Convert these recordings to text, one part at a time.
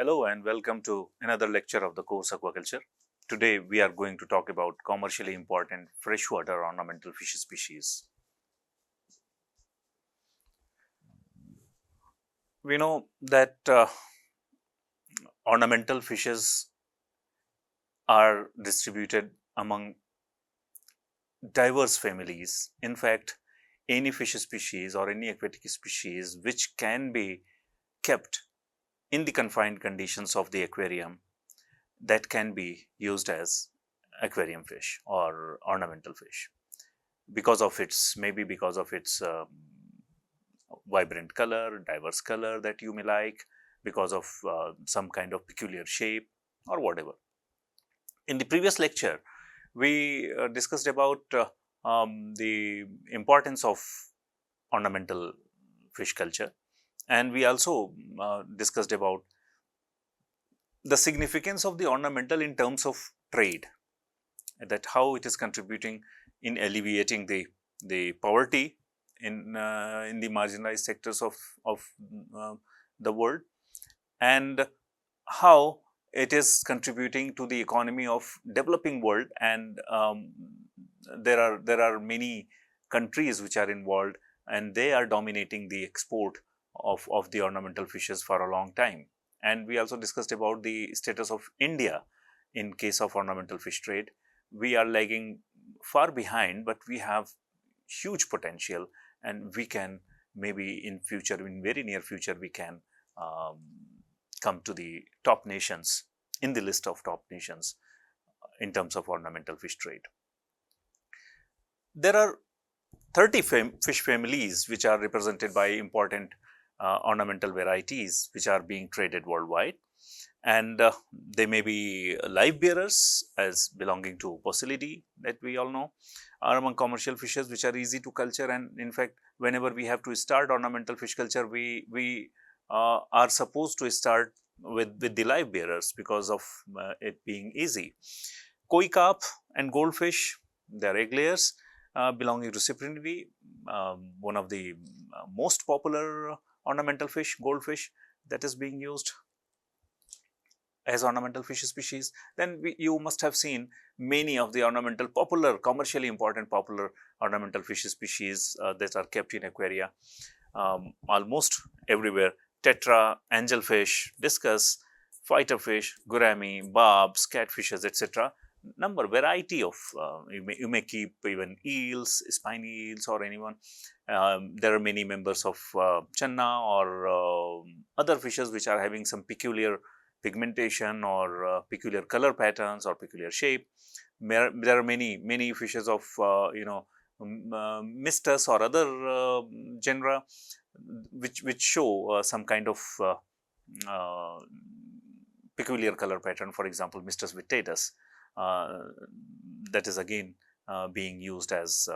Hello and welcome to another lecture of the course Aquaculture. Today we are going to talk about commercially important freshwater ornamental fish species. We know that ornamental fishes are distributed among diverse families. In fact, any fish species or any aquatic species which can be kept in the confined conditions of the aquarium, that can be used as aquarium fish or ornamental fish because of its vibrant color, diverse color that you may like, because of some kind of peculiar shape or whatever. In the previous lecture, we discussed about the importance of ornamental fish culture, and we also discussed about the significance of the ornamental in terms of trade, that how it is contributing in alleviating the poverty in the marginalized sectors of uh, the world, and how it is contributing to the economy of developing world. And there are many countries which are involved, and they are dominating the export of the ornamental fishes for a long time. And we also discussed about the status of India in case of ornamental fish trade. We are lagging far behind, but we have huge potential, and we can maybe in future, in very near future, we can um, come to the top nations, in the list of top nations in terms of ornamental fish trade. There are 30 fish families which are represented by important ornamental varieties which are being traded worldwide, and they may be live bearers as belonging to Posilidae, that we all know are among commercial fishes which are easy to culture. And in fact, whenever we have to start ornamental fish culture, we are supposed to start with the live bearers because of it being easy. Koi carp and goldfish, they are egg layers belonging to Cyprinidae, one of the most popular ornamental fish, goldfish, that is being used as ornamental fish species. Then you must have seen many of the ornamental popular, commercially important popular ornamental fish species that are kept in aquaria almost everywhere: tetra, angelfish, discus, fighter fish, gourami, barbs, catfishes, etc. Number variety of you may keep even eels, spiny eels, or anyone. There are many members of channa or other fishes which are having some peculiar pigmentation or peculiar color patterns or peculiar shape. There are many fishes of mistus or other genera which show some kind of uh, peculiar color pattern. For example, mistus vittatus, that is again being used as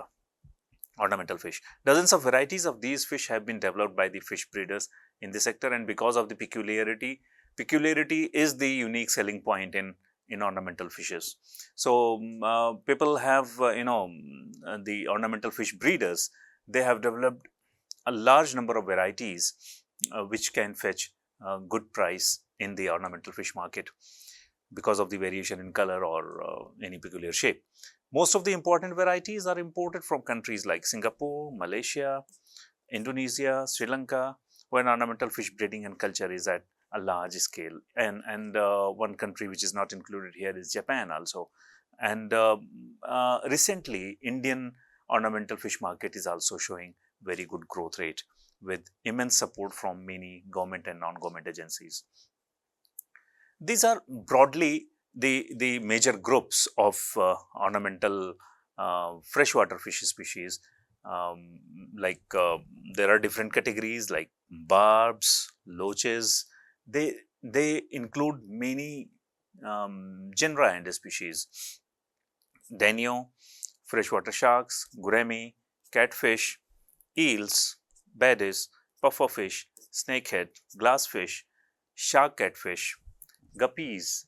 ornamental fish. Dozens of varieties of these fish have been developed by the fish breeders in the sector, and because of the peculiarity is the unique selling point in ornamental fishes. So people have the ornamental fish breeders, they have developed a large number of varieties which can fetch a good price in the ornamental fish market because of the variation in color or any peculiar shape. Most of the important varieties are imported from countries like Singapore, Malaysia, Indonesia, Sri Lanka, where ornamental fish breeding and culture is at a large scale. And one country which is not included here is Japan also. And recently, Indian ornamental fish market is also showing very good growth rate with immense support from many government and non-government agencies. These are broadly the major groups of ornamental freshwater fish species. Like there are different categories like barbs, loaches. They include many genera and species: danio, freshwater sharks, gourami, catfish, eels, baddies, pufferfish, snakehead, glassfish, shark catfish, guppies,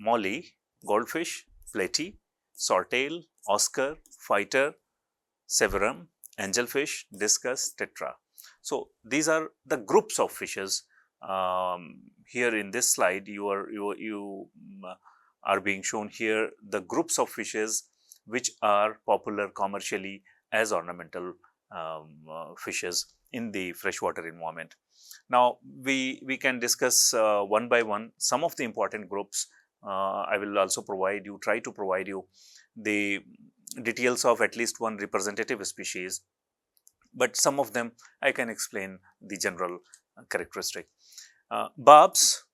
molly, goldfish, platy, swordtail, oscar, fighter, severum, angelfish, discus, tetra. So these are the groups of fishes Here in this slide, are being shown here the groups of fishes which are popular commercially as ornamental fishes in the freshwater environment. Now, we can discuss one by one some of the important groups. I will also try to provide you the details of at least one representative species, but some of them I can explain the general characteristic. Barbs,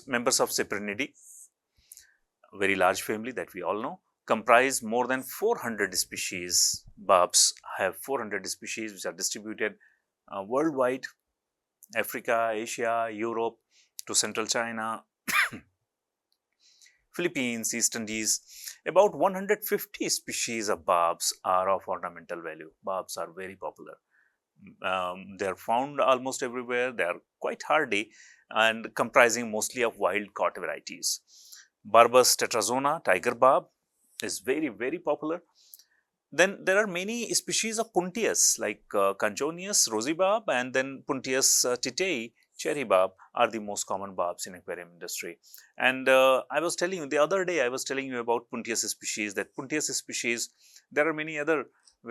members of Cyprinidae, very large family that we all know, comprise more than 400 species. Barbs have 400 species which are distributed worldwide, Africa, Asia, Europe to Central China, Philippines, East Indies. About 150 species of barbs are of ornamental value. Barbs are very popular. They are found almost everywhere. They are quite hardy and comprising mostly of wild caught varieties. Barbus tetrazona, tiger barb, is very, very popular. Then there are many species of Puntius like Conchonius, rosy barb, and then Puntius titei, cherry barb, are the most common barbs in aquarium industry. And I was telling you the other day, I was telling you about Puntius species, that Puntius species, there are many other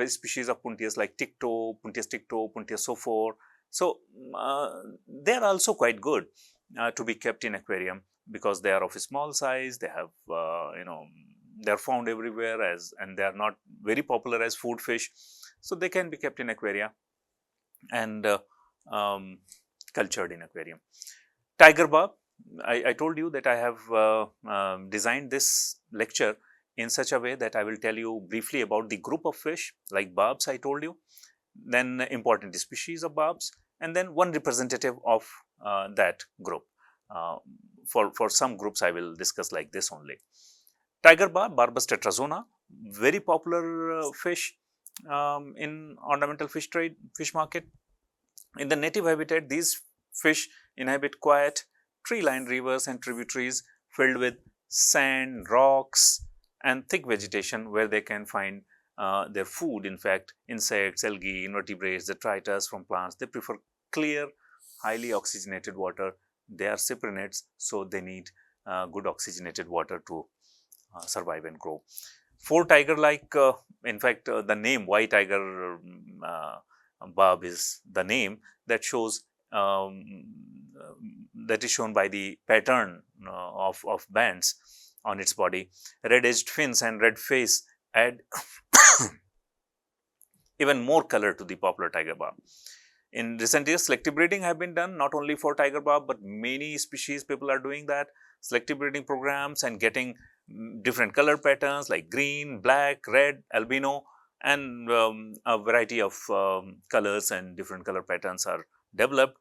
species of Puntius like Puntius ticto, Puntius sophor. So they are also quite good to be kept in aquarium because they are of a small size, they have they are found everywhere and they are not very popular as food fish, so they can be kept in aquaria and cultured in aquarium. Tiger barb, I told you that I have designed this lecture in such a way that I will tell you briefly about the group of fish like barbs I told you, then important species of barbs, and then one representative of that group. For some groups I will discuss like this only. Tiger barb, Barbus tetrazona, very popular fish in ornamental fish market. In the native habitat, these fish inhabit quiet, tree-lined rivers and tributaries filled with sand, rocks, and thick vegetation where they can find their food. In fact, insects, algae, invertebrates, detritus from plants. They prefer clear, highly oxygenated water. They are cyprinids, so they need good oxygenated water to survive and grow. Four tiger-like, in fact, the name white tiger barb is the name that shows that is shown by the pattern of bands on its body. Red-edged fins and red face add even more color to the popular tiger barb. In recent years, selective breeding have been done not only for tiger barb, but many species people are doing that, selective breeding programs and getting different color patterns like green, black, red, albino, and a variety of colors and different color patterns are developed,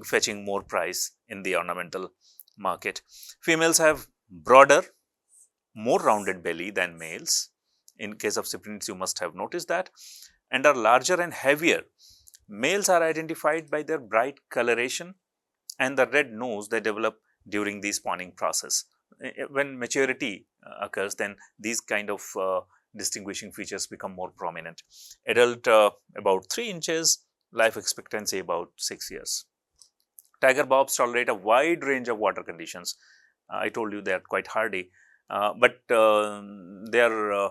fetching more price in the ornamental market. Females have broader, more rounded belly than males. In case of cyprinids, you must have noticed that, and are larger and heavier. Males are identified by their bright coloration and the red nose they develop during the spawning process. When maturity occurs, then these kind of distinguishing features become more prominent. Adult about 3 inches, life expectancy about 6 years. Tiger barbs tolerate a wide range of water conditions. I told you they are quite hardy, but they are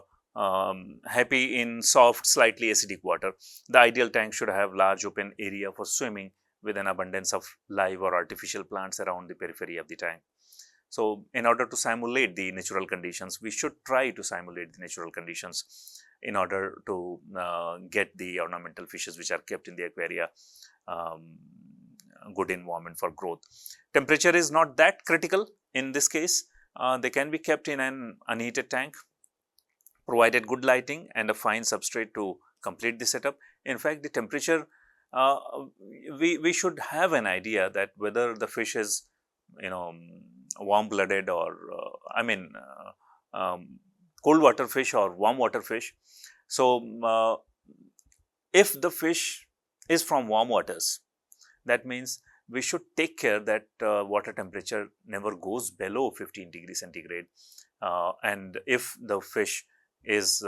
happy in soft, slightly acidic water. The ideal tank should have large open area for swimming with an abundance of live or artificial plants around the periphery of the tank. So, in order to simulate the natural conditions, we should try to simulate the natural conditions in order to get the ornamental fishes which are kept in the aquaria good environment for growth. Temperature is not that critical in this case. They can be kept in an unheated tank, provided good lighting and a fine substrate to complete the setup. In fact, the temperature, we should have an idea that whether the fish is, warm-blooded or cold water fish or warm water fish. So, if the fish is from warm waters, that means we should take care that water temperature never goes below 15 degrees centigrade. And if the fish is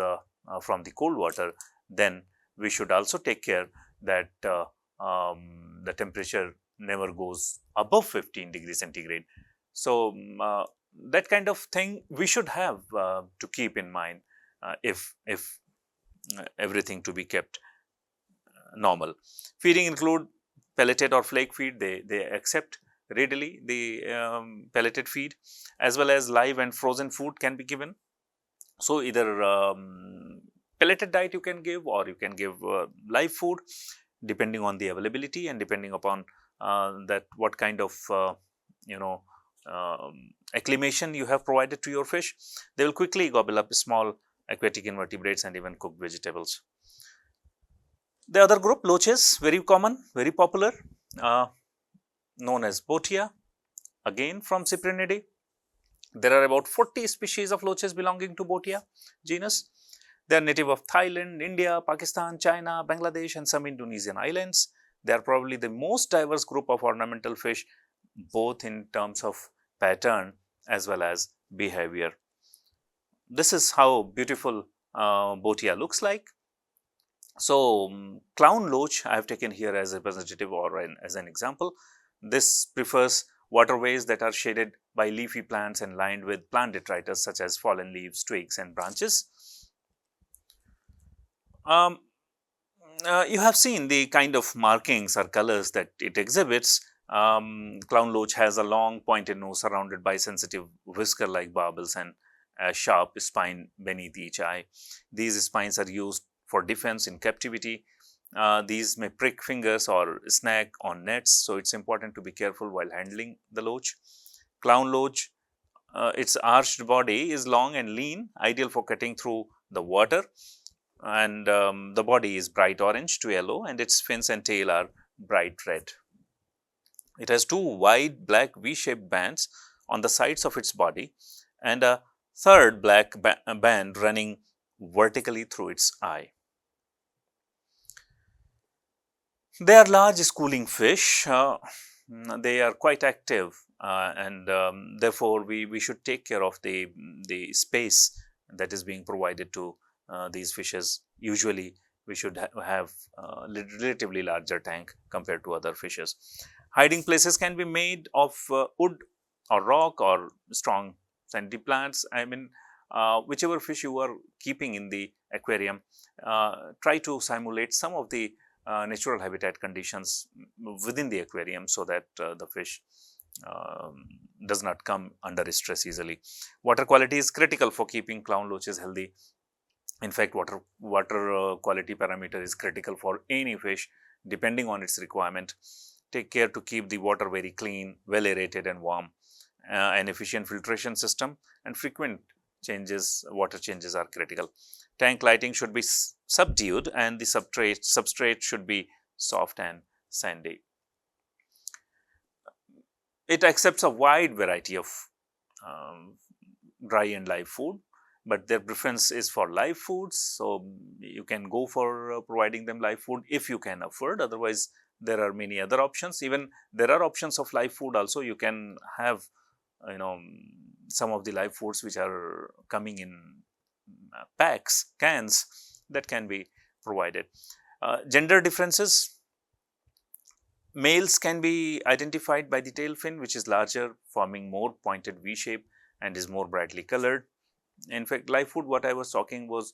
from the cold water, then we should also take care that the temperature never goes above 15 degrees centigrade. So, that kind of thing we should have to keep in mind if everything to be kept normal. Feeding include pelleted or flake feed. They accept readily the pelleted feed, as well as live and frozen food can be given. So, either pelleted diet you can give, or you can give live food, depending on the availability and depending upon that what kind of you know acclimation you have provided to your fish. They will quickly gobble up small aquatic invertebrates and even cooked vegetables. The other group, loaches, very common, very popular, uh, known as Botia, again from Cyprinidae. There are about 40 species of loaches belonging to Botia genus. They are native of Thailand, India, Pakistan, China, Bangladesh, and some Indonesian islands. They are probably the most diverse group of ornamental fish, both in terms of pattern as well as behavior. This is how beautiful Botia looks like. So, clown loach I have taken here as a representative or as an example. This prefers waterways that are shaded by leafy plants and lined with plant detritus such as fallen leaves, twigs, and branches. Um, you have seen the kind of markings or colors that it exhibits. Clown loach has a long pointed nose surrounded by sensitive whisker-like barbels and a sharp spine beneath each eye. These spines are used for defense in captivity. These may prick fingers or snag on nets, so it's important to be careful while handling the loach. Clown loach, its arched body is long and lean, ideal for cutting through the water, and the body is bright orange to yellow, and its fins and tail are bright red. It has two wide black V-shaped bands on the sides of its body and a third black band running vertically through its eye. They are large schooling fish. They are quite active, and therefore we should take care of the space that is being provided to these fishes. Usually we should have relatively larger tank compared to other fishes. Hiding places can be made of wood or rock or strong sandy plants. I mean, whichever fish you are keeping in the aquarium, try to simulate some of the natural habitat conditions within the aquarium, so that the fish does not come under stress easily. Water quality is critical for keeping clown loaches healthy. In fact, water quality parameter is critical for any fish depending on its requirement. Take care to keep the water very clean, well aerated and warm. An efficient filtration system and frequent water changes are critical. Tank lighting should be subdued, and the substrate should be soft and sandy. It accepts a wide variety of dry and live food, but their preference is for live foods. So, you can go for providing them live food if you can afford. Otherwise, there are many other options. Even there are options of live food also. You can have some of the live foods which are coming in packs, cans, that can be provided. Gender differences. Males can be identified by the tail fin, which is larger, forming more pointed V shape and is more brightly colored. In fact, live food, what I was talking was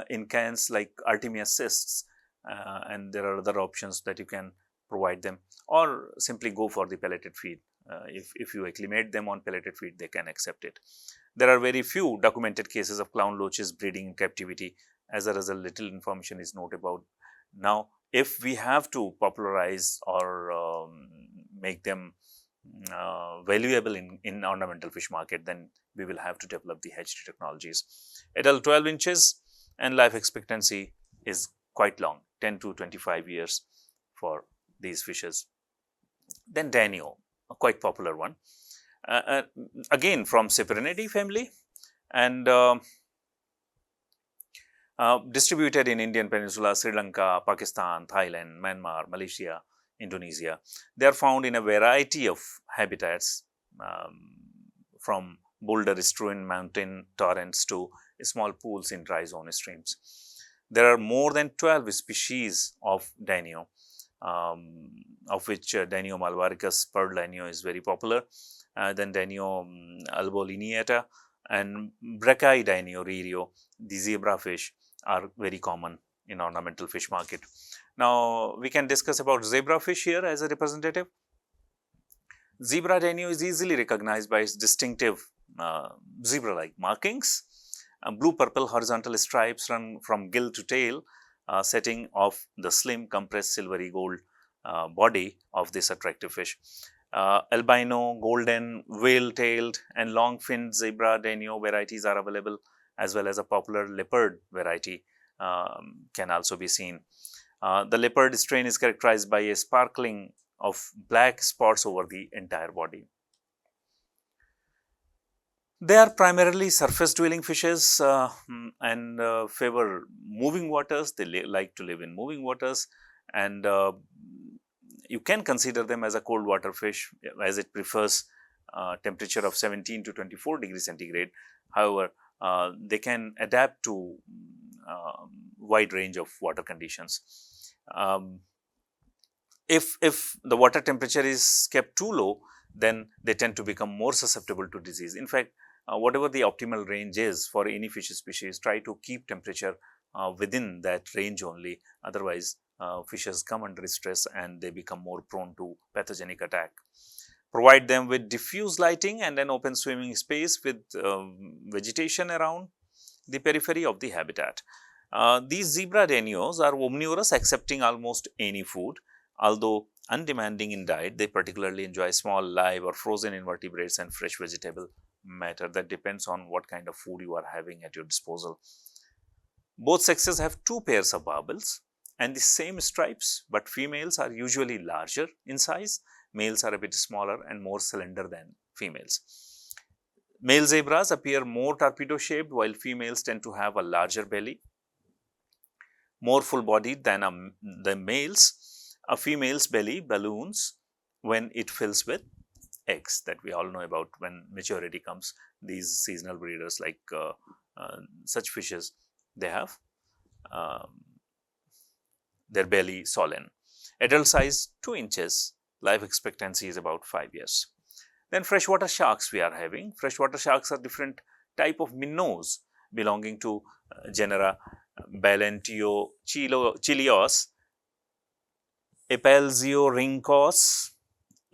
in cans like Artemia cysts, and there are other options that you can provide them, or simply go for the pelleted feed. If you acclimate them on pelleted feed, they can accept it. There are very few documented cases of clown loaches breeding in captivity. As a result, little information is known about. Now, if we have to popularize or make them valuable in ornamental fish market, then we will have to develop the hatchery technologies. Adult 12 inches and life expectancy is quite long, 10 to 25 years for these fishes. Then Danio, a quite popular one, again from Cyprinidae family, and distributed in Indian Peninsula, Sri Lanka, Pakistan, Thailand, Myanmar, Malaysia, Indonesia. They are found in a variety of habitats, from boulder strewn mountain torrents to small pools in dry zone streams. There are more than 12 species of Danio. of which Danio malvaricus Pearl Danio is very popular, then Danio albolineata and Brackii Danio rerio, the zebra fish, are very common in ornamental fish market. Now, we can discuss about zebra fish here as a representative. Zebra Danio is easily recognized by its distinctive zebra-like markings. Blue-purple horizontal stripes run from gill to tail, setting off the slim compressed silvery gold body of this attractive fish. Albino, golden, whale-tailed and long-finned zebra Danio varieties are available, as well as a popular leopard variety can also be seen. The leopard strain is characterized by a sparkling of black spots over the entire body. They are primarily surface dwelling fishes and favor moving waters. They like to live in moving waters, and you can consider them as a cold water fish, as it prefers temperature of 17 to 24 degrees centigrade. However, they can adapt to wide range of water conditions. If the water temperature is kept too low, then they tend to become more susceptible to disease. In fact, whatever the optimal range is for any fish species, try to keep temperature within that range only. Otherwise, fishes come under stress and they become more prone to pathogenic attack. Provide them with diffuse lighting and an open swimming space with vegetation around the periphery of the habitat. These zebra Danios are omnivorous, accepting almost any food. Although undemanding in diet, they particularly enjoy small live or frozen invertebrates and fresh vegetable matter. That depends on what kind of food you are having at your disposal. Both sexes have two pairs of barbels and the same stripes, but females are usually larger in size. Males are a bit smaller and more slender than females. Male zebras appear more torpedo shaped, while females tend to have a larger belly, more full bodied than the males. A female's belly balloons when it fills with eggs, that we all know about. When maturity comes, these seasonal breeders like such fishes, they have their belly swollen. Adult size 2 inches, life expectancy is about 5 years. Then freshwater sharks we are having. Freshwater sharks are different type of minnows belonging to genera Balentiochilios, Epalziorhynchos,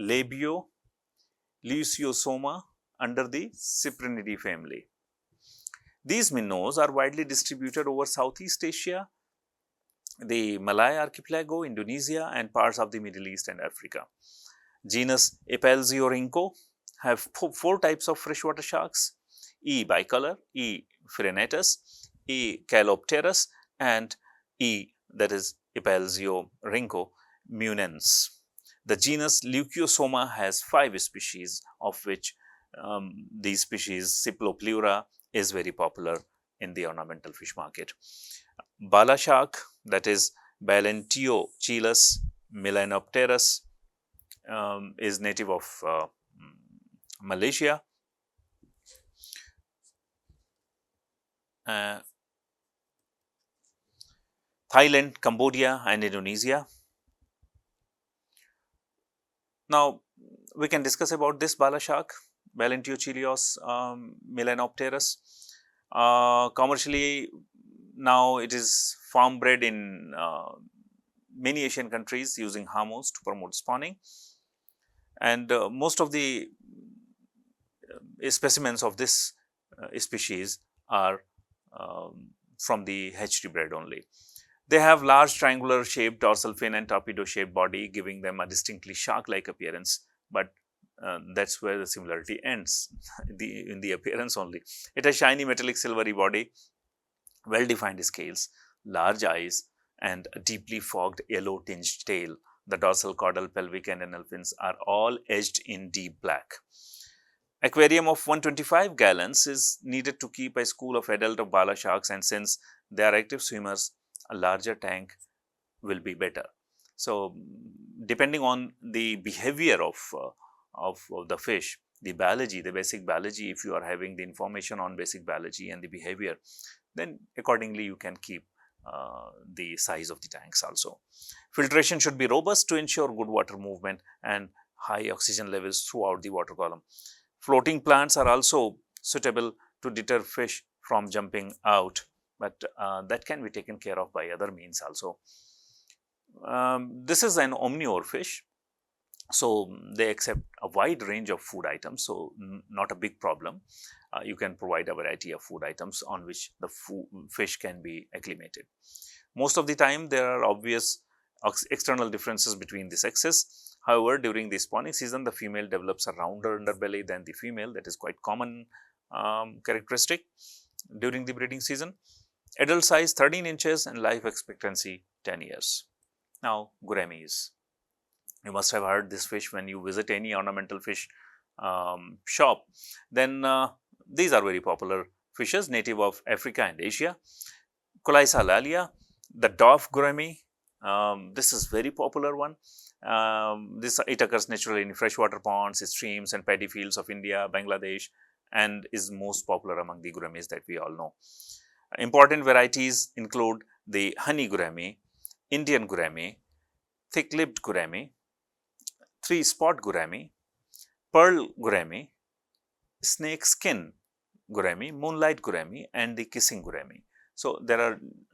Labio, Leuciosoma under the Cyprinidae family. These minnows are widely distributed over Southeast Asia, the Malay archipelago, Indonesia and parts of the Middle East and Africa. Genus Epalziorhyncho have 4 types of freshwater sharks: E. bicolor, E. frenatus, E. calopterus and E, that is Epalziorhyncho munens. The genus Leuciosoma has 5 species, of which these species Cyplopleura is very popular in the ornamental fish market. Bala shark, that is Balentiochilus melanopterus, is native of Malaysia. Thailand, Cambodia and Indonesia. Now, we can discuss about this Bala shark, Balentiochilios melanopterus. Commercially, now it is farm bred in many Asian countries using hormones to promote spawning, and most of the specimens of this species are from the hatchery bred only. They have large triangular shaped dorsal fin and torpedo shaped body, giving them a distinctly shark-like appearance, but that's where the similarity ends, in the appearance only. It has shiny metallic silvery body, well-defined scales, large eyes and a deeply fogged yellow tinged tail. The dorsal, caudal, pelvic and anal fins are all edged in deep black. Aquarium of 125 gallons is needed to keep a school of adult of Bala sharks, and since they are active swimmers, a larger tank will be better. So, depending on the behavior of the fish, the biology, the basic biology, if you are having the information on basic biology and the behavior, then accordingly you can keep the size of the tanks also. Filtration should be robust to ensure good water movement and high oxygen levels throughout the water column. Floating plants are also suitable to deter fish from jumping out, but that can be taken care of by other means also. This is an omnivore fish, so they accept a wide range of food items, so not a big problem. You can provide a variety of food items on which the fish can be acclimated. Most of the time there are obvious external differences between the sexes. However, during the spawning season, the female develops a rounder underbelly than the female. That is quite common characteristic during the breeding season. Adult size 13 inches and life expectancy 10 years. Now, gouramis. You must have heard this fish when you visit any ornamental fish shop. Then these are very popular fishes native of Africa and Asia. Colaisa lalia, the dwarf gourami. This is very popular one. It occurs naturally in freshwater ponds, streams and paddy fields of India, Bangladesh, and is most popular among the gouramis that we all know. Important varieties include the honey gourami, Indian gourami, thick-lipped gourami, three-spot gourami, pearl gourami, snake skin gourami, moonlight gourami, and the kissing gourami. So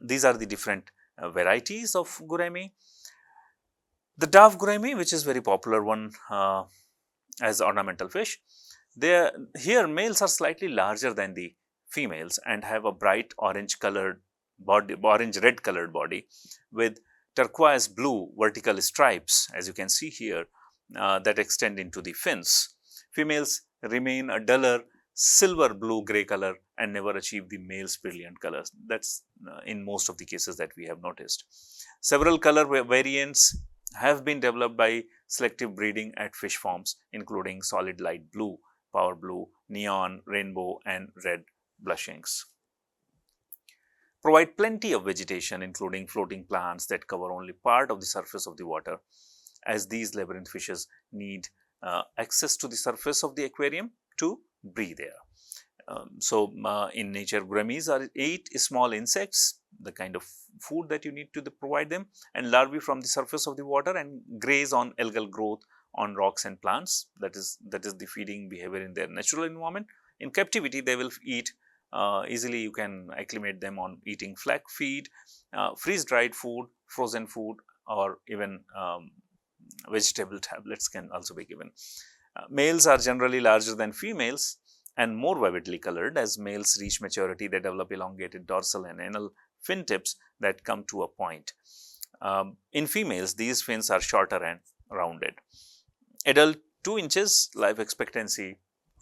these are the different varieties of gourami. The dove gourami, which is very popular one as ornamental fish, here males are slightly larger than the females and have a bright orange colored body, orange red colored body with turquoise blue vertical stripes, as you can see here, that extend into the fins. Females remain a duller silver blue gray color and never achieve the male's brilliant colors. That's in most of the cases that we have noticed. Several color variants have been developed by selective breeding at fish farms, including solid light blue, power blue, neon, rainbow, and red blushings. Provide plenty of vegetation, including floating plants that cover only part of the surface of the water, as these labyrinth fishes need access to the surface of the aquarium to breathe air. In nature, gouramis eat small insects, the kind of food that you need to provide them, and larvae from the surface of the water, and graze on algal growth on rocks and plants. That is the feeding behavior in their natural environment. In captivity, they will eat easily. You can acclimate them on eating flax feed, freeze-dried food, frozen food, or even vegetable tablets can also be given. Males are generally larger than females and more vividly colored. As males reach maturity, they develop elongated dorsal and anal fin tips that come to a point. In females, these fins are shorter and rounded. Adult 2 inches, life expectancy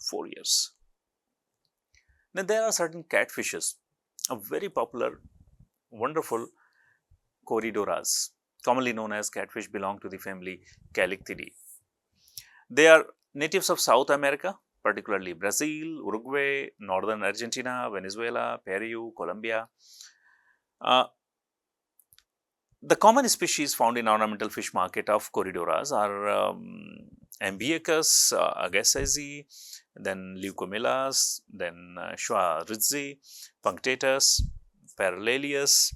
4 years. Now, there are certain catfishes, a very popular, wonderful Corydoras, commonly known as catfish, belong to the family Calicthidae. They are natives of South America, particularly Brazil, Uruguay, northern Argentina, Venezuela, Peru, Colombia. The common species found in ornamental fish market of Corydoras are Ambiacus agassizi, then Leucomelas, then Schwarzsee, Punctatus, Parallelius.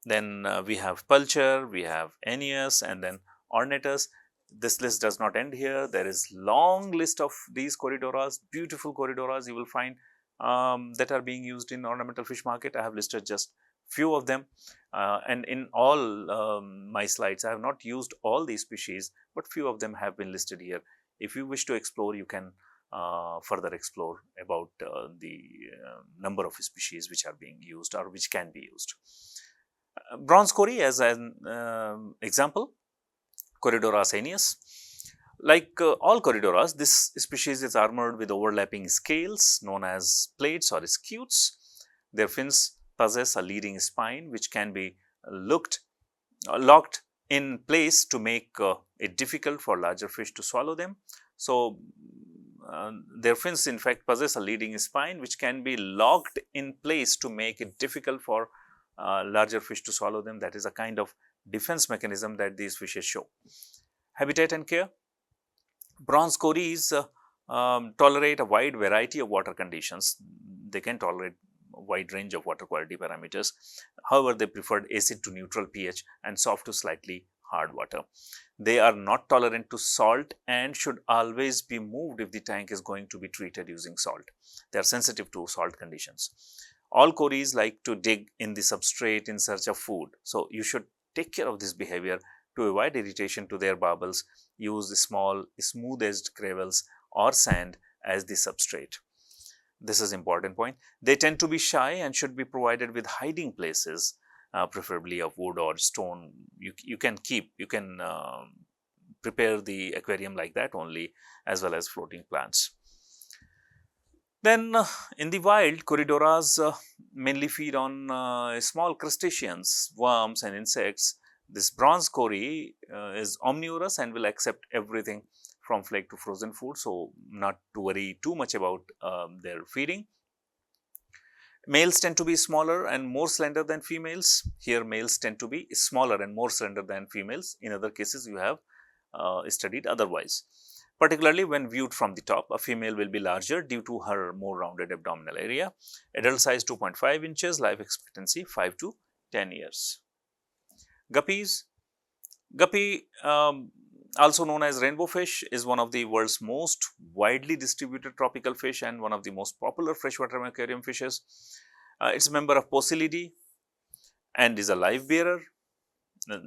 Then we have Pulcher, we have Aeneas, and then Ornatus. This list does not end here. There is long list of these Corydoras, beautiful Corydoras you will find that are being used in ornamental fish market. I have listed just few of them, and in all my slides I have not used all these species, but few of them have been listed here. If you wish to explore, you can further explore about the number of species which are being used or which can be used. Bronze cory as an example, Corydoras aeneas. Like all Corydoras, this species is armored with overlapping scales known as plates or scutes. Their fins possess a leading spine which can be locked in place to make it difficult for larger fish to swallow them. So, their fins in fact possess a leading spine which can be locked in place to make it difficult for larger fish to swallow them. That is a kind of defense mechanism that these fishes show. Habitat and care. Bronze cories tolerate a wide variety of water conditions. They can tolerate wide range of water quality parameters. However, they preferred acid to neutral pH and soft to slightly hard water. They are not tolerant to salt and should always be moved if the tank is going to be treated using salt. They are sensitive to salt conditions. All cories like to dig in the substrate in search of food. So, you should take care of this behavior to avoid irritation to their barbels. Use small smooth edged gravels or sand as the substrate. This is important point. They tend to be shy and should be provided with hiding places, preferably of wood or stone. You can prepare the aquarium like that only, as well as floating plants. Then in the wild, Corydoras mainly feed on small crustaceans, worms and insects. This bronze cory is omnivorous and will accept everything from flake to frozen food. So, not to worry too much about their feeding. Males tend to be smaller and more slender than females. Here males tend to be smaller and more slender than females. In other cases, you have studied otherwise. Particularly when viewed from the top, a female will be larger due to her more rounded abdominal area. Adult size 2.5 inches, life expectancy 5 to 10 years. Guppies. Guppy, also known as rainbow fish, is one of the world's most widely distributed tropical fish and one of the most popular freshwater aquarium fishes. It's a member of Posilidae and is a live bearer.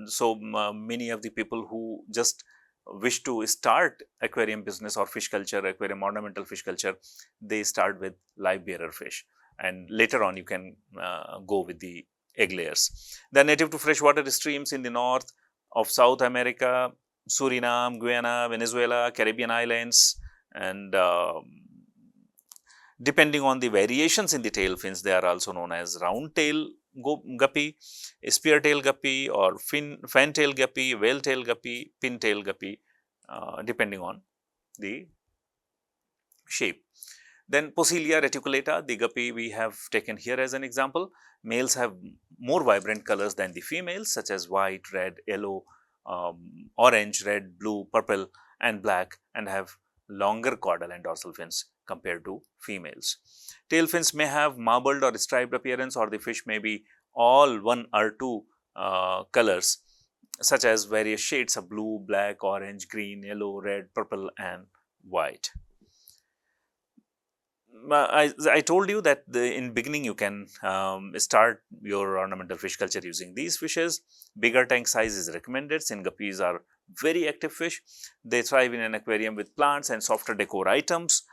So, many of the people who just wish to start aquarium business or fish culture, aquarium ornamental fish culture, they start with live bearer fish, and later on you can go with the egg layers. They are native to freshwater streams in the north of South America, Suriname, Guyana, Venezuela, Caribbean islands, and depending on the variations in the tail fins, they are also known as round tail guppy, spear tail guppy, or fan tail guppy, whale tail guppy, pin tail guppy, depending on the shape. Then Posilia reticulata, the guppy we have taken here as an example. Males have more vibrant colors than the females, such as white, red, yellow, orange, red, blue, purple and black, and have longer caudal and dorsal fins compared to females. Tail fins may have marbled or striped appearance, or the fish may be all one or two colors, such as various shades of blue, black, orange, green, yellow, red, purple and white. I told you that in beginning you can start your ornamental fish culture using these fishes. Bigger tank size is recommended since guppies are very active fish. They thrive in an aquarium with plants and softer decor items.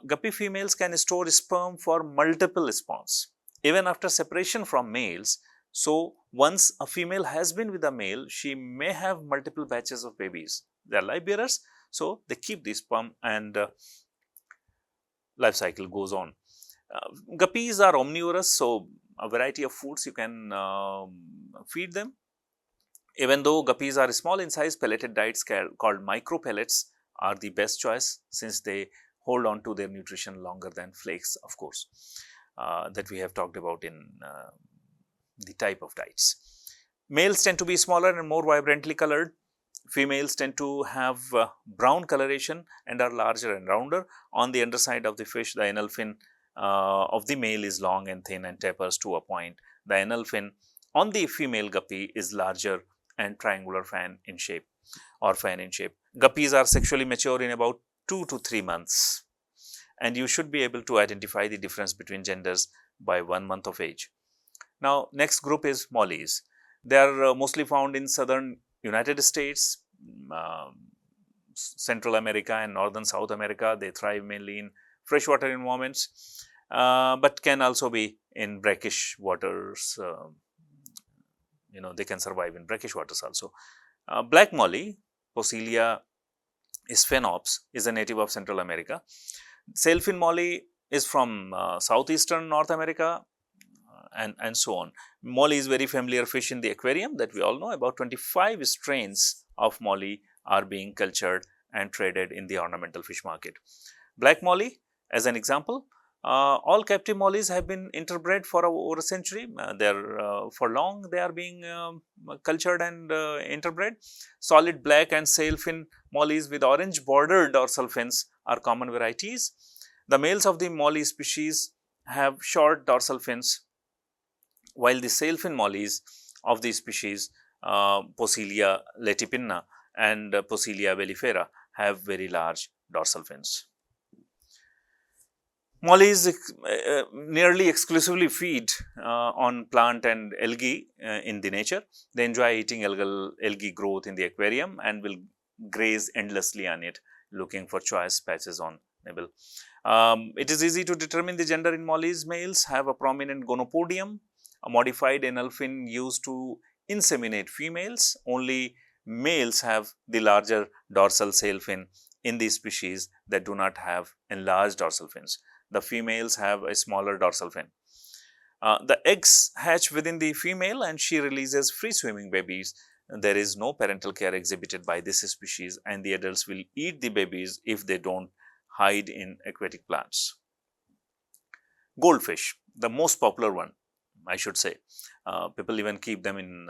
Guppy females can store sperm for multiple spawns even after separation from males. So, once a female has been with a male, she may have multiple batches of babies. They are live bearers, so they keep the sperm and life cycle goes on. Guppies are omnivorous, so a variety of foods you can feed them. Even though guppies are small in size, pelleted diets called micro pellets are the best choice since they hold on to their nutrition longer than flakes, of course, that we have talked about in the type of diets. Males tend to be smaller and more vibrantly colored. Females tend to have brown coloration and are larger and rounder. On the underside of the fish, the anal fin of the male is long and thin and tapers to a point. The anal fin on the female guppy is larger and triangular fan in shape. Guppies are sexually mature in about 2 to 3 months, and you should be able to identify the difference between genders by 1 month of age. Now, next group is mollies. They are mostly found in southern United States, Central America and northern South America. They thrive mainly in freshwater environments, but can also be in brackish waters. They can survive in brackish waters also. Black molly, Posilia sphenops, is a native of Central America. Sailfin molly is from southeastern North America, and so on. Molly is very familiar fish in the aquarium that we all know. About 25 strains of molly are being cultured and traded in the ornamental fish market. Black molly, as an example, all captive mollies have been interbred for over a century. For long they are being cultured and interbred. Solid black and sailfin mollies with orange bordered dorsal fins are common varieties. The males of the molly species have short dorsal fins, while the sailfin mollies of these species, Poecilia letipinna and Poecilia mellifera, have very large dorsal fins. Mollies nearly exclusively feed on plant and algae in the nature. They enjoy eating algae growth in the aquarium and will graze endlessly on it, looking for choice patches on nibble. It is easy to determine the gender in mollies. Males have a prominent gonopodium, a modified anal fin used to inseminate females. Only males have the larger dorsal sail fin in these species that do not have enlarged dorsal fins. The females have a smaller dorsal fin. The eggs hatch within the female and she releases free swimming babies. There is no parental care exhibited by this species, and the adults will eat the babies if they don't hide in aquatic plants. Goldfish, the most popular one, I should say. People even keep them in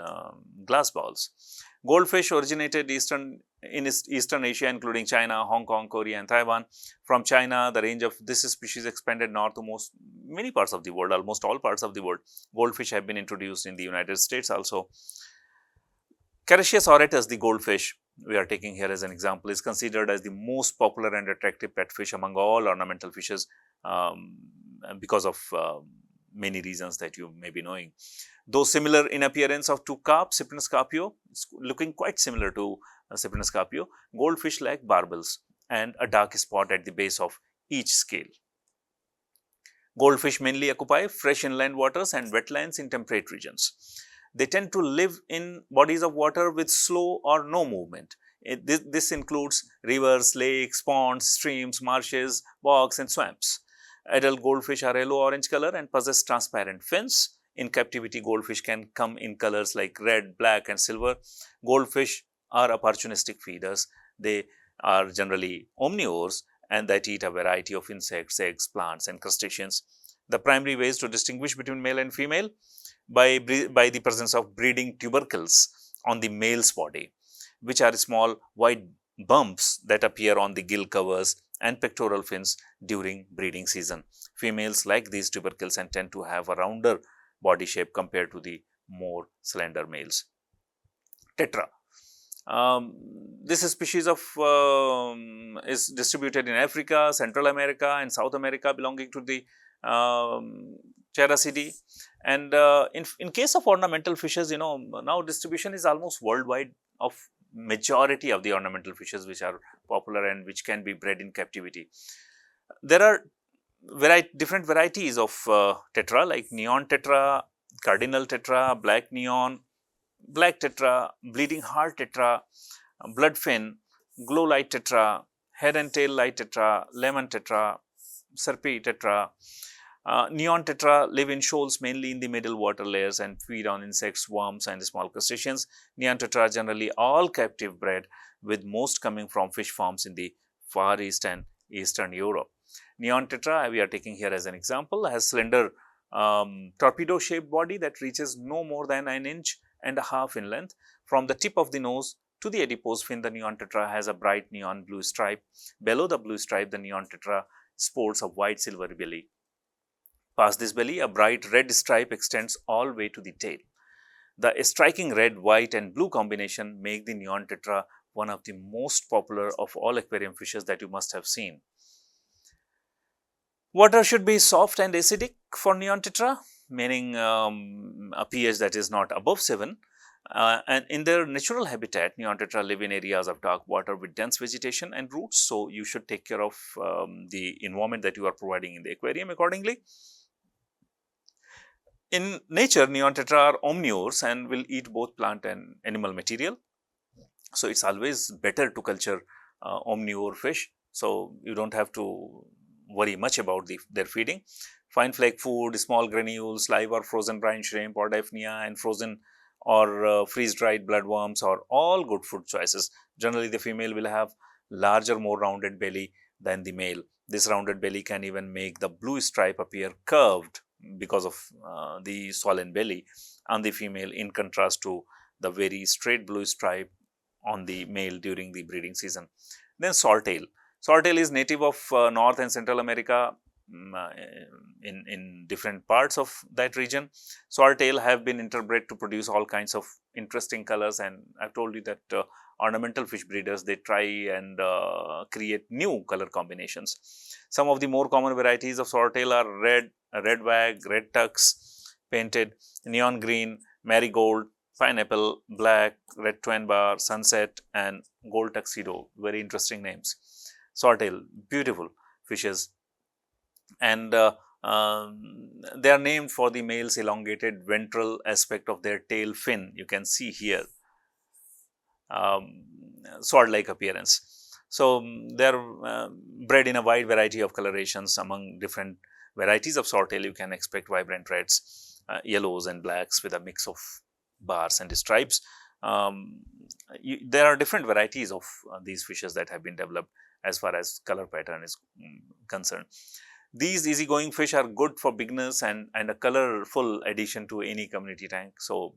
glass bowls. Goldfish originated in Eastern Asia, including China, Hong Kong, Korea and Taiwan. From China, the range of this species expanded north to many parts of the world, almost all parts of the world. Goldfish have been introduced in the United States also. Carassius auratus, the goldfish we are taking here as an example, is considered as the most popular and attractive pet fish among all ornamental fishes because of many reasons that you may be knowing. Though similar in appearance of to carp, Cyprinoscarpio, it's looking quite similar to Cyprinoscarpio, goldfish lack barbels and a dark spot at the base of each scale. Goldfish mainly occupy fresh inland waters and wetlands in temperate regions. They tend to live in bodies of water with slow or no movement. This includes rivers, lakes, ponds, streams, marshes, bogs and swamps. Adult goldfish are yellow-orange color and possess transparent fins. In captivity, goldfish can come in colors like red, black and silver. Goldfish are opportunistic feeders. They are generally omnivores and that eat a variety of insects, eggs, plants and crustaceans. The primary ways to distinguish between male and female by the presence of breeding tubercles on the male's body, which are small white bumps that appear on the gill covers and pectoral fins during breeding season. Females like these tubercles and tend to have a rounder body shape compared to the more slender males. Tetra. This species of is distributed in Africa, Central America and South America, belonging to the Characidae. And in case of ornamental fishes, now distribution is almost worldwide of majority of the ornamental fishes which are popular and which can be bred in captivity. There are different varieties of tetra like neon tetra, cardinal tetra, black neon, black tetra, bleeding heart tetra, bloodfin, glow light tetra, head and tail light tetra, lemon tetra, serpi tetra. Neon tetra live in shoals mainly in the middle water layers and feed on insects, worms and small crustaceans. Neon tetra are generally all captive bred, with most coming from fish farms in the Far East and Eastern Europe. Neon tetra, we are taking here as an example, has slender torpedo shaped body that reaches no more than 1.5 inches in length. From the tip of the nose to the adipose fin, the neon tetra has a bright neon blue stripe. Below the blue stripe, the neon tetra sports a white silver belly. Past this belly, a bright red stripe extends all the way to the tail. The striking red, white and blue combination make the neon tetra one of the most popular of all aquarium fishes that you must have seen. Water should be soft and acidic for neon tetra, meaning a pH that is not above 7. And in their natural habitat, neon tetra live in areas of dark water with dense vegetation and roots. So, you should take care of the environment that you are providing in the aquarium accordingly. In nature, neon tetra are omnivores and will eat both plant and animal material. So, it is always better to culture omnivore fish. So, you do not have to worry much about their feeding. Fine flake food, small granules, live or frozen brine shrimp or Daphnia and frozen or freeze-dried bloodworms are all good food choices. Generally, the female will have larger, more rounded belly than the male. This rounded belly can even make the blue stripe appear curved because of the swollen belly on the female, in contrast to the very straight blue stripe on the male during the breeding season. Then swordtail. Swordtail is native of North and Central America. in different parts of that region. Swordtail have been interbred to produce all kinds of interesting colors, and I've told you that ornamental fish breeders, they try and create new color combinations. Some of the more common varieties of swordtail are red, red wag, red tux, painted, neon green, marigold, pineapple, black, red twin bar, sunset, and gold tuxedo. Very interesting names. Swordtail, beautiful fishes, and they are named for the male's elongated ventral aspect of their tail fin. You can see here, sword-like appearance. So they are bred in a wide variety of colorations. Among different varieties of swordtail, you can expect vibrant reds, yellows, and blacks with a mix of bars and stripes. There are different varieties of these fishes that have been developed as far as color pattern is concerned. These easygoing fish are good for beginners and a colorful addition to any community tank. So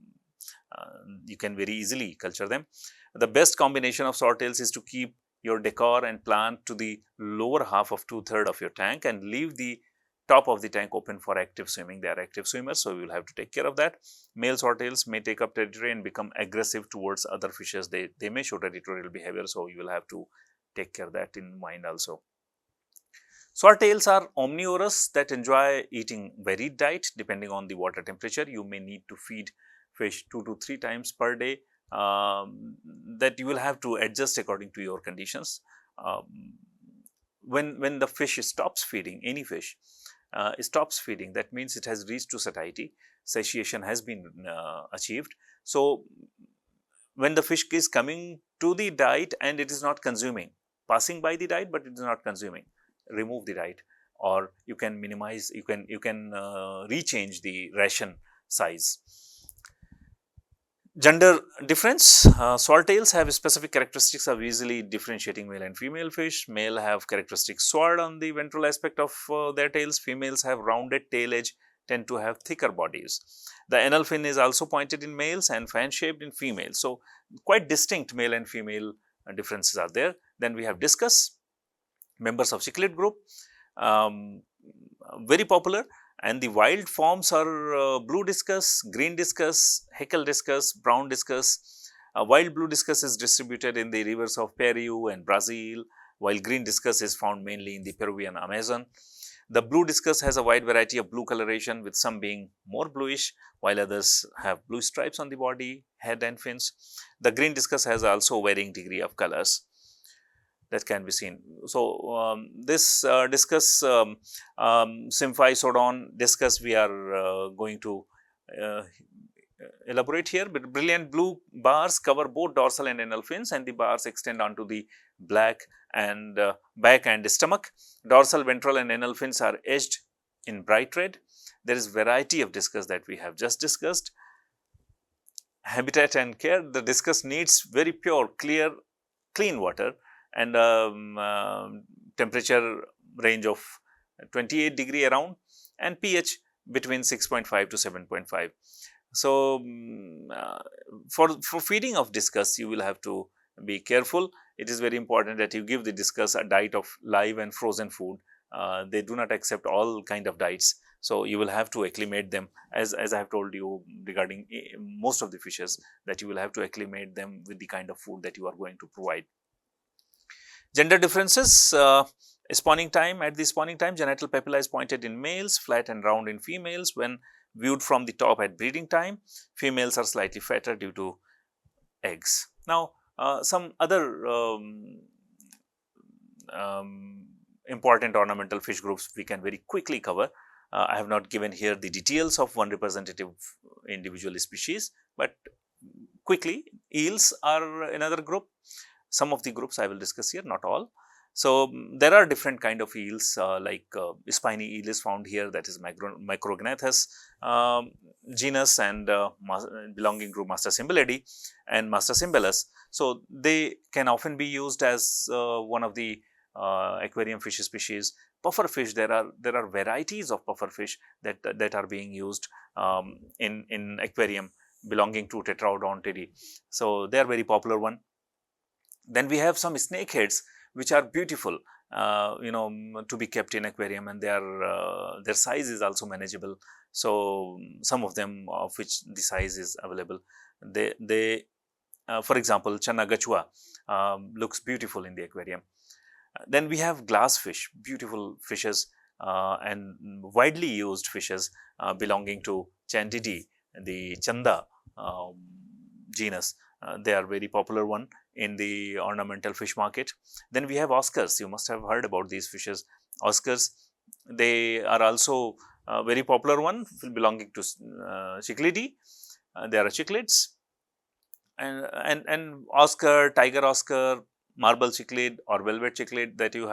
you can very easily culture them. The best combination of swordtails is to keep your decor and plant to the lower half of 2/3 of your tank and leave the top of the tank open for active swimming. They are active swimmers, so you will have to take care of that. Male swordtails may take up territory and become aggressive towards other fishes. They may show territorial behavior, so you will have to take care of that in mind also. Swordtails are omnivorous that enjoy eating varied diet depending on the water temperature. You may need to feed fish 2 to 3 times per day. That you will have to adjust according to your conditions. When the fish stops feeding, any fish stops feeding, that means it has reached to satiety. Satiation has been achieved. So when the fish is coming to the diet and it is not consuming, passing by the diet but it is not consuming, remove the diet, or you can minimize, you can rechange the ration size. Gender difference. Swordtails have specific characteristics of easily differentiating male and female fish. Male have characteristic sword on the ventral aspect of their tails. Females have rounded tail edge, tend to have thicker bodies. The anal fin is also pointed in males and fan shaped in females. So quite distinct male and female differences are there. Then we have discus, members of cichlid group, very popular. And the wild forms are blue discus, green discus, hackle discus, brown discus. Wild blue discus is distributed in the rivers of Peru and Brazil, while green discus is found mainly in the Peruvian Amazon. The blue discus has a wide variety of blue coloration, with some being more bluish, while others have blue stripes on the body, head and fins. The green discus has also varying degree of colors that can be seen. So this discus, Symphyisodon discus, we are going to elaborate here. But brilliant blue bars cover both dorsal and anal fins, and the bars extend onto the back and stomach. Dorsal, ventral, and anal fins are edged in bright red. There is variety of discus that we have just discussed. Habitat and care. The discus needs very pure, clear, clean water and temperature range of 28 degree around, and pH between 6.5 to 7.5. So for feeding of discus, you will have to be careful. It is very important that you give the discus a diet of live and frozen food. They do not accept all kind of diets, so you will have to acclimate them, as I have told you regarding most of the fishes, that you will have to acclimate them with the kind of food that you are going to provide. Gender differences. Spawning time. At the spawning time, genital papilla is pointed in males, flat and round in females. When viewed from the top at breeding time, females are slightly fatter due to eggs. Now, some other important ornamental fish groups we can very quickly cover. I have not given here the details of one representative individual species, but quickly, eels are another group. Some of the groups I will discuss here, not all. So there are different kind of eels, like spiny eel is found here, that is Micrognathus genus, and belonging to Mastocymbelidae and Mastocymbalus. So they can often be used as one of the aquarium fish species. Puffer fish, there are varieties of puffer fish that are being used in aquarium belonging to Tetraodontidae. So they are very popular one. Then we have some snakeheads which are beautiful. to be kept in aquarium, and their size is also manageable. So some of them, of which the size is available, they for example, Channa Gachua looks beautiful in the aquarium. Then we have glass fish, beautiful fishes, and widely used fishes belonging to Chandidy, the Chanda um, genus. They are very popular one in the ornamental fish market. Then we have Oscars. You must have heard about these fishes. Oscars, they are also a very popular one belonging to Cichlidae. They are cichlids. And Oscar, tiger Oscar, marble cichlid or velvet cichlid that you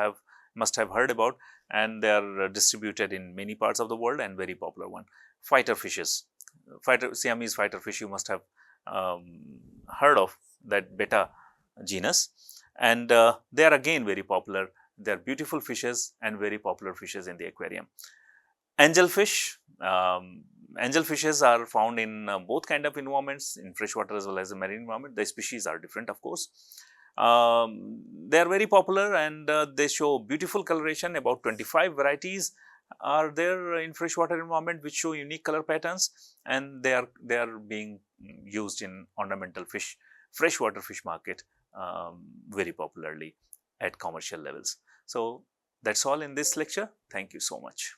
must have heard about, and they are distributed in many parts of the world and very popular one. Fighter fishes, Siamese fighter fish, you must have heard of that beta genus, and they are again very popular. They are beautiful fishes and very popular fishes in the aquarium. Angelfish. Angelfishes are found in both kind of environments, in freshwater as well as the marine environment. The species are different, of course. They are very popular, and they show beautiful coloration. About 25 varieties are there in freshwater environment which show unique color patterns, and they are being used in ornamental fish, freshwater fish market very popularly at commercial levels. So that's all in this lecture. Thank you so much.